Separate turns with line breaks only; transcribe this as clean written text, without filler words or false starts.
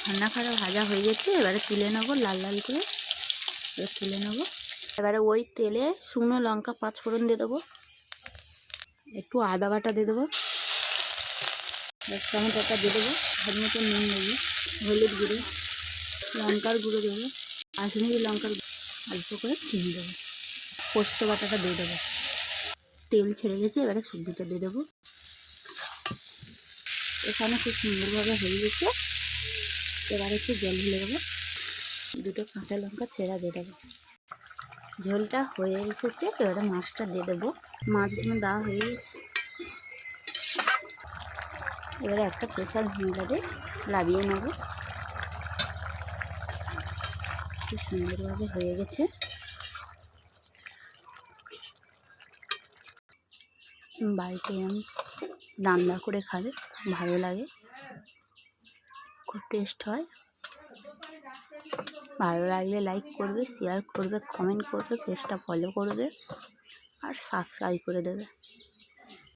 ছানা খাড়া ভাজা হয়ে গেছে, এবারে তুলে নেবো লাল লাল করে। এবার তুলে নেবো। এবারে ওই তেলে শুকনো লঙ্কা 5 ফোড়ন দিয়ে দেবো, একটু আদা বাটা দিয়ে দেবো, টমেটোটা দিয়ে দেবো, ভাত মতো নুন দেবো, হলুদ গুঁড়ো, লঙ্কার গুঁড়ো দেবো, কাশ্মীরি লঙ্কার অল্প করে চিনি দেবো, পোস্ত বাটাটা দিয়ে দেবো। তেল ছেড়ে গেছে, এবারে সবজিটা দিয়ে দেবো। এখানে খুব সুন্দরভাবে হয়ে গেছে। এবারে একটু জল ঢেলে দেবো, 2টো কাঁচা লঙ্কা ছেঁড়া দিয়ে দেবো। ঝোলটা হয়ে এসেছে, এবারে মাছটা দিয়ে দেবো। মাছগুলো দেওয়া হয়ে গেছে। এবারে একটা প্রেসার ঢাকনা দিয়ে লাবিয়ে নেব। খুব সুন্দরভাবে হয়ে গেছে। বাড়িতে আমি রান্না করে খাবে, ভালো লাগে, খুব টেস্ট হয়। ভালো লাগলে লাইক করবে, শেয়ার করবে, কমেন্ট করবে, পেজটা ফলো করবে আর সাবস্ক্রাইব করে দেবে।